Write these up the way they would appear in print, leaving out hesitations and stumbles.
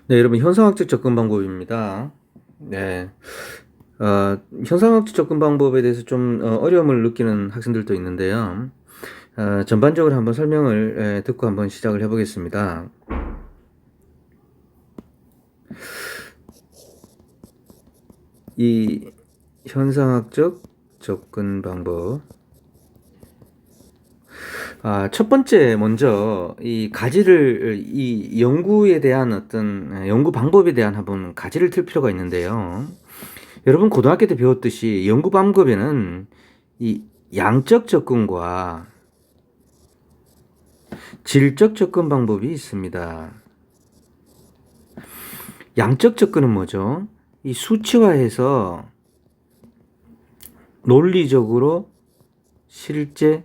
네, 여러분, 현상학적 접근 방법입니다. 네, 현상학적 접근 방법에 대해서 좀 어려움을 느끼는 학생들도 있는데요. 전반적으로 한번 설명을 듣고 한번 시작을 해보겠습니다. 이 현상학적 접근 방법. 첫 번째, 먼저 이 연구에 대한 어떤 연구 방법에 대한 한번 가지를 틀 필요가 있는데요. 여러분 고등학교 때 배웠듯이 연구 방법에는 이 양적 접근과 질적 접근 방법이 있습니다. 양적 접근은 뭐죠? 이 수치화해서 논리적으로 실제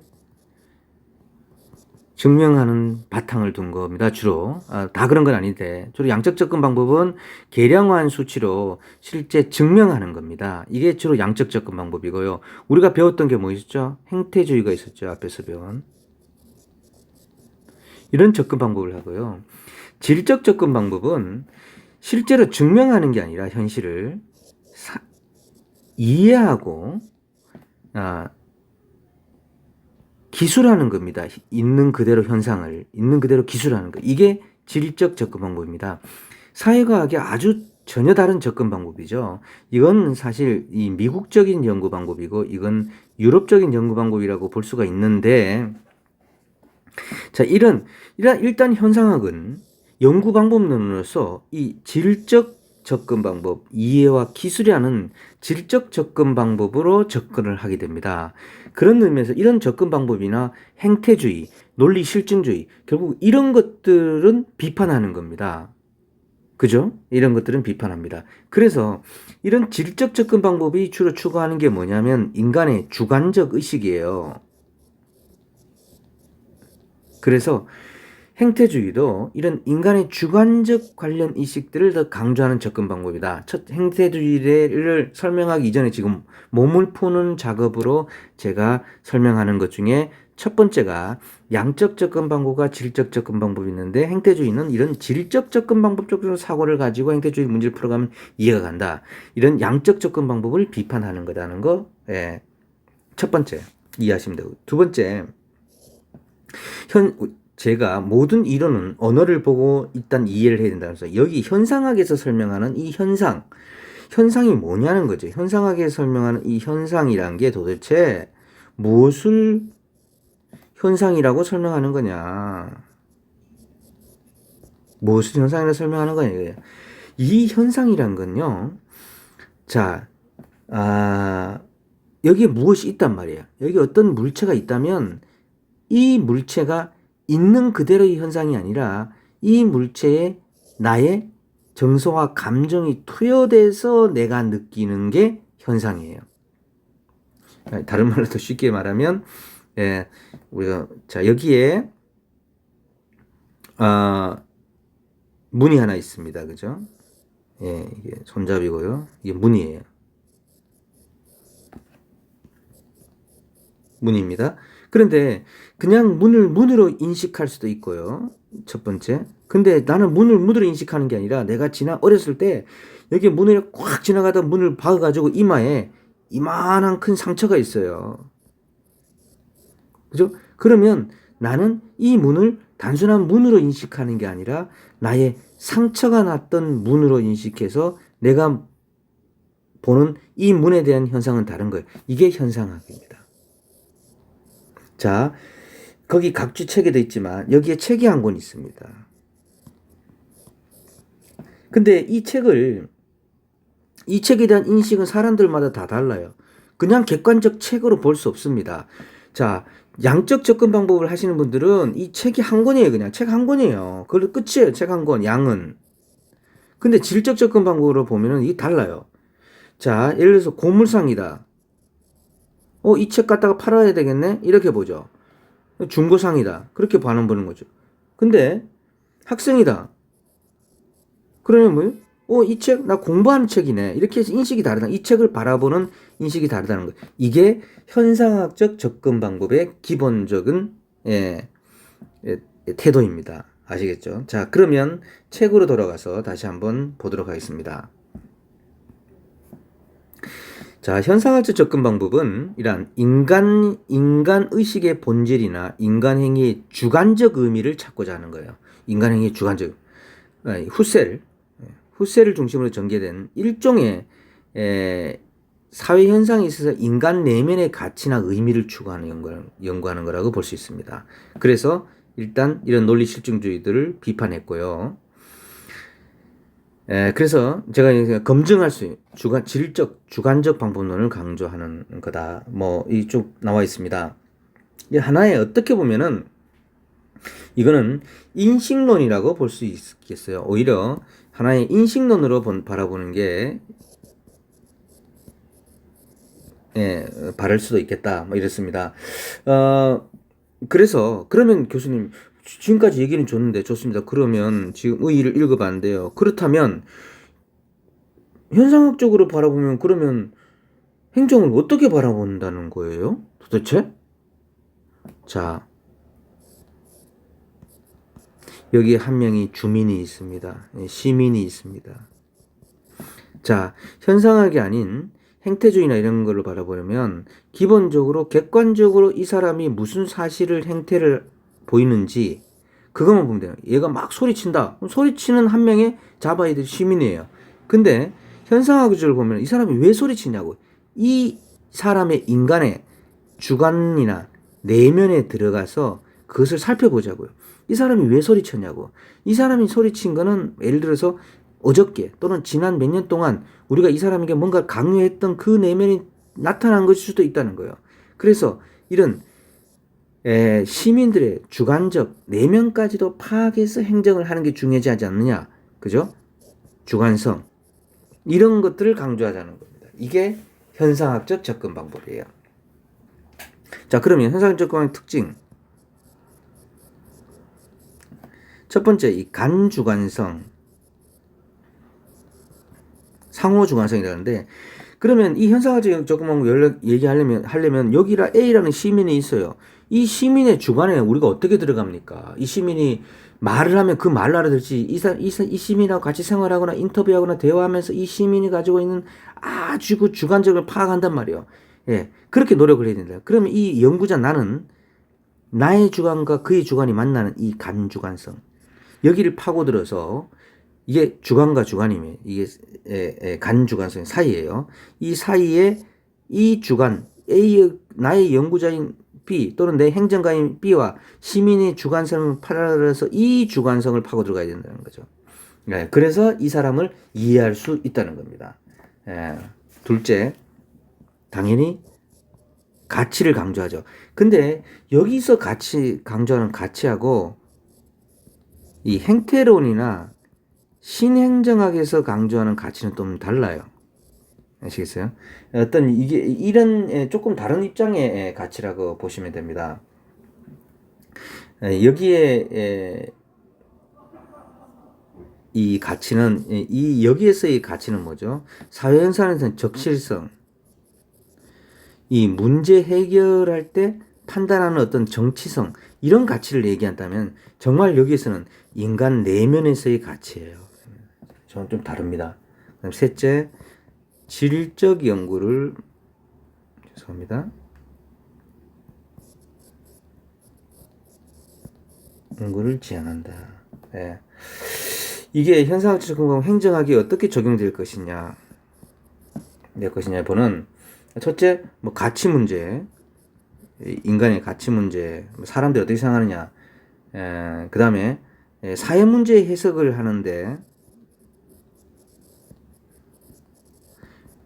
증명하는 바탕을 둔 겁니다. 주로 다 그런 건 아닌데 주로 양적 접근 방법은 계량화한 수치로 실제 증명하는 겁니다. 이게 주로 양적 접근 방법이고요. 우리가 배웠던 게 뭐 있었죠? 행태주의가 있었죠. 앞에서 배운 이런 접근 방법을 하고요. 질적 접근 방법은 실제로 증명하는 게 아니라 현실을 이해하고 기술하는 겁니다. 있는 그대로 현상을 있는 그대로 기술하는 거. 이게 질적 접근 방법입니다. 사회과학의 아주 전혀 다른 접근 방법이죠. 이건 사실 이 미국적인 연구 방법이고 이건 유럽적인 연구 방법이라고 볼 수가 있는데, 자, 일단 현상학은 연구 방법론으로서 이 질적 접근 방법, 이해와 기술이라는 질적 접근 방법으로 접근을 하게 됩니다. 그런 의미에서 이런 접근 방법이나 행태주의, 논리 실증주의, 결국 이런 것들은 비판하는 겁니다. 그죠? 이런 것들은 비판합니다. 그래서 이런 질적 접근 방법이 주로 추구하는 게 뭐냐면 인간의 주관적 의식이에요. 그래서 행태주의도 이런 인간의 주관적 관련 의식들을 더 강조하는 접근 방법이다. 첫 행태주의를 설명하기 이전에 지금 몸을 푸는 작업으로 제가 설명하는 것 중에 첫 번째가 양적 접근 방법과 질적 접근 방법이 있는데, 행태주의는 이런 질적 접근 방법 쪽으로 사고를 가지고 행태주의 문제를 풀어가면 이해가 간다. 이런 양적 접근 방법을 비판하는 거다는 거, 첫 번째 이해하시면 되고, 두 번째, 제가 모든 이론은 언어를 보고 일단 이해를 해야 된다면서 여기 현상학에서 설명하는 이 현상이 뭐냐는 거죠. 현상학에서 설명하는 이 현상이란 게 도대체 무엇을 현상이라고 설명하는 거냐, 무엇을 현상이라고 설명하는 거냐. 이 현상이란 건요, 자, 여기에 무엇이 있단 말이에요. 여기 어떤 물체가 있다면 이 물체가 있는 그대로의 현상이 아니라 이 물체에 나의 정서와 감정이 투여돼서 내가 느끼는 게 현상이에요. 다른 말로 더 쉽게 말하면, 우리가, 자, 여기에, 문이 하나 있습니다. 그죠? 이게 손잡이고요. 이게 문이에요. 문입니다. 그런데 그냥 문을 문으로 인식할 수도 있고요. 첫 번째. 근데 나는 문을 문으로 인식하는 게 아니라 내가 어렸을 때 여기 문을 꽉 지나가다 문을 박아가지고 이마에 이만한 큰 상처가 있어요. 그죠? 그러면 나는 이 문을 단순한 문으로 인식하는 게 아니라 나의 상처가 났던 문으로 인식해서 내가 보는 이 문에 대한 현상은 다른 거예요. 이게 현상학입니다. 자, 거기 각주 책에도 있지만 여기에 책이 한 권 있습니다. 근데 이 책에 대한 인식은 사람들마다 다 달라요. 그냥 객관적 책으로 볼 수 없습니다. 자, 양적 접근 방법을 하시는 분들은 이 책이 한 권이에요. 그냥 책 한 권이에요. 그걸 끝이에요. 책 한 권, 양은. 근데 질적 접근 방법으로 보면은 이게 달라요. 자, 예를 들어서 고물상이다. 이 책 갖다가 팔아야 되겠네? 이렇게 보죠. 중고상이다. 그렇게 보는 거죠. 근데 학생이다. 그러면 뭐예요? 이 책, 나 공부하는 책이네. 이렇게 해서 인식이 다르다. 이 책을 바라보는 인식이 다르다는 거예요. 이게 현상학적 접근 방법의 기본적인, 태도입니다. 아시겠죠? 자, 그러면 책으로 돌아가서 다시 한번 보도록 하겠습니다. 자, 현상학적 접근 방법은 이러한 인간 의식의 본질이나 인간 행위의 주관적 의미를 찾고자 하는 거예요. 인간 행위의 주관적, 후세를 중심으로 전개된 일종의 사회 현상에 있어서 인간 내면의 가치나 의미를 추구하는 연구하는 거라고 볼 수 있습니다. 그래서 일단 이런 논리 실증주의들을 비판했고요. 그래서 제가 검증할 수 있는 주관적 방법론을 강조하는 거다. 뭐 이쪽 나와 있습니다. 하나의 어떻게 보면은 이거는 인식론이라고 볼 수 있겠어요. 오히려 하나의 인식론으로 바라보는 게 바를 수도 있겠다. 뭐 이렇습니다. 그래서 그러면 교수님 지금까지 얘기는 좋습니다. 그러면 지금 의의를 읽어봤는데요. 그렇다면 현상학적으로 바라보면 그러면 행정을 어떻게 바라본다는 거예요? 도대체? 자, 여기 한 명이 주민이 있습니다. 시민이 있습니다. 자, 현상학이 아닌 행태주의나 이런 걸로 바라보려면 기본적으로 객관적으로 이 사람이 무슨 사실을 행태를 보이는지 그것만 보면 돼요. 얘가 막 소리친다. 소리치는 한 명의 잡아야 될 시민이에요. 근데 현상학적으로 보면 이 사람이 왜 소리치냐고. 이 사람의 인간의 주관이나 내면에 들어가서 그것을 살펴보자고요. 이 사람이 왜 소리쳤냐고. 이 사람이 소리친 거는 예를 들어서 어저께 또는 지난 몇 년 동안 우리가 이 사람에게 뭔가 강요했던 그 내면이 나타난 것일 수도 있다는 거예요. 그래서 이런 시민들의 주관적 내면까지도 파악해서 행정을 하는 게 중요하지 않느냐. 그죠? 주관성. 이런 것들을 강조하자는 겁니다. 이게 현상학적 접근 방법이에요. 자, 그러면 현상학적 접근의 특징. 첫 번째, 이 간주관성. 상호주관성이라는데, 그러면 이 현상학적 접근 방법 얘기하려면 여기라 A라는 시민이 있어요. 이 시민의 주관에 우리가 어떻게 들어갑니까? 이 시민이 말을 하면 그 말을 알아들지. 이 시민하고 같이 생활하거나 인터뷰하거나 대화하면서 이 시민이 가지고 있는 아주 그 주관적을 파악한단 말이에요. 예, 그렇게 노력을 해야 된다. 그러면 이 연구자 나는 나의 주관과 그의 주관이 만나는 이 간주관성. 여기를 파고들어서 이게 주관과 주관이면 이게 간주관성 사이예요. 이 사이에 이 주관 나의 연구자인 B 또는 내 행정가인 B와 시민의 주관성을 팔아서 이 주관성을 파고 들어가야 된다는 거죠. 그래서 이 사람을 이해할 수 있다는 겁니다. 둘째, 당연히 가치를 강조하죠. 근데 여기서 강조하는 가치하고 이 행태론이나 신행정학에서 강조하는 가치는 좀 달라요. 아시겠어요? 이런 조금 다른 입장의 가치라고 보시면 됩니다. 여기에 이 가치는 여기에서의 가치는 뭐죠? 사회 현상에서는 적실성, 이 문제 해결할 때 판단하는 어떤 정치성 이런 가치를 얘기한다면 정말 여기에서는 인간 내면에서의 가치예요. 저는 좀 다릅니다. 그다음 셋째, 질적 연구를 지향한다. 네. 이게 현상학적 접근 행정학이 어떻게 적용될 것이냐 보는 첫째, 뭐 가치 문제, 인간의 가치 문제, 사람들이 어떻게 생각하느냐. 그 다음에 사회 문제 해석을 하는데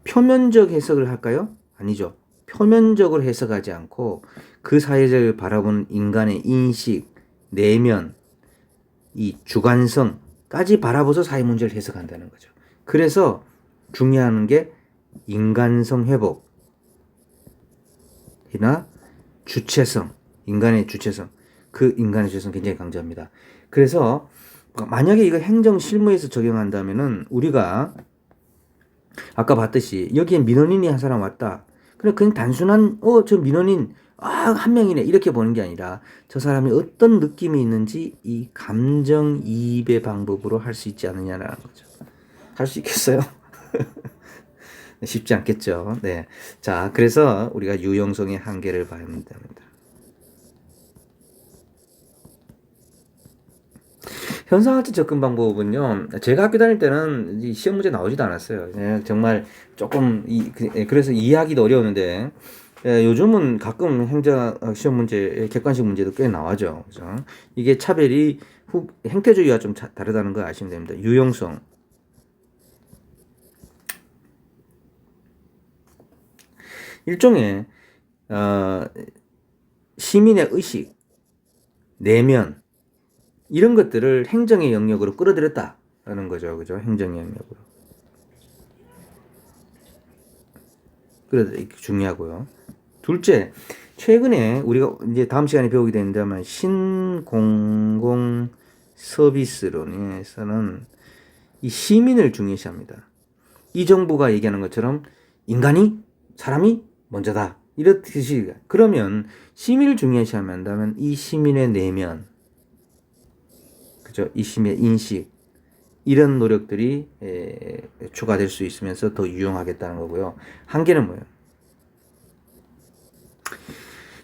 표면적 해석을 할까요? 아니죠. 표면적으로 해석하지 않고 그 사회를 바라보는 인간의 인식, 내면, 이 주관성까지 바라보서 사회 문제를 해석한다는 거죠. 그래서 중요한 게 인간성 회복이나 주체성, 인간의 주체성, 그 인간의 주체성 굉장히 강조합니다. 그래서 만약에 이거 행정 실무에서 적용한다면은 우리가 아까 봤듯이 여기에 민원인이 한 사람 왔다. 그냥 단순한 저 민원인 한 명이네 이렇게 보는 게 아니라 저 사람이 어떤 느낌이 있는지 이 감정이입의 방법으로 할 수 있지 않느냐라는 거죠. 할 수 있겠어요? 쉽지 않겠죠. 네. 자, 그래서 우리가 유용성의 한계를 봐야 합니다. 현상학적 접근 방법은요, 제가 학교 다닐 때는 이 시험 문제 나오지도 않았어요. 정말 조금, 그래서 이해하기도 어려웠는데, 요즘은 가끔 행정학 시험 문제, 객관식 문제도 꽤 나와죠. 그죠? 이게 차별이 행태주의와 좀 다르다는 걸 아시면 됩니다. 유용성. 일종의, 시민의 의식, 내면, 이런 것들을 행정의 영역으로 끌어들였다라는 거죠. 그죠? 행정의 영역으로. 그래, 중요하고요. 둘째, 최근에 우리가 이제 다음 시간에 배우게 되는데만 신공공 서비스론에서는 이 시민을 중요시합니다. 이 정부가 얘기하는 것처럼 사람이 먼저다. 이렇듯이 그러면 시민을 중요시한다면 이 시민의 내면, 그죠? 이 시민의 인식 이런 노력들이 추가될 수 있으면서 더 유용하겠다는 거고요. 한계는 뭐예요?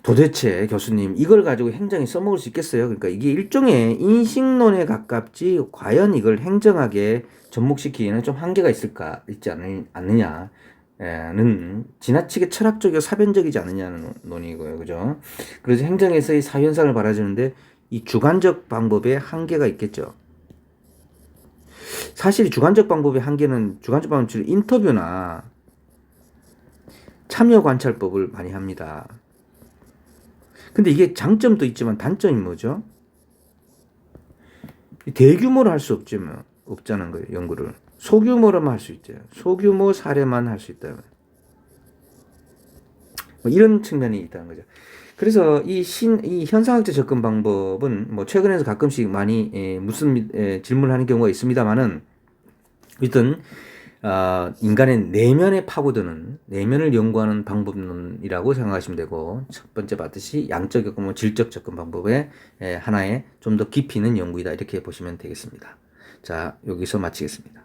도대체 교수님 이걸 가지고 행정에 써먹을 수 있겠어요? 그러니까 이게 일종의 인식론에 가깝지 과연 이걸 행정학에 접목시키기에는 좀 한계가 있지 않느냐는 지나치게 철학적이고 사변적이지 않느냐는 논의고요. 그죠? 그래서 행정에서의 사현상을 바라주는데 이 주관적 방법에 한계가 있겠죠. 사실 주관적 방법의 한계는 주관적 방법은 인터뷰나 참여 관찰법을 많이 합니다. 근데 이게 장점도 있지만 단점이 뭐죠? 대규모로 할 수 없자는 거예요, 연구를. 소규모로만 할 수 있죠. 소규모 사례만 할 수 있다면. 뭐 이런 측면이 있다는 거죠. 그래서 이 현상학적 접근 방법은 뭐 최근에도 가끔씩 많이 무슨 질문을 하는 경우가 있습니다만은 일단 인간의 내면에 파고드는 내면을 연구하는 방법론이라고 생각하시면 되고 첫 번째 봤듯이 양적 접근, 질적 접근 방법의 하나의 좀 더 깊이 있는 연구이다 이렇게 보시면 되겠습니다. 자, 여기서 마치겠습니다.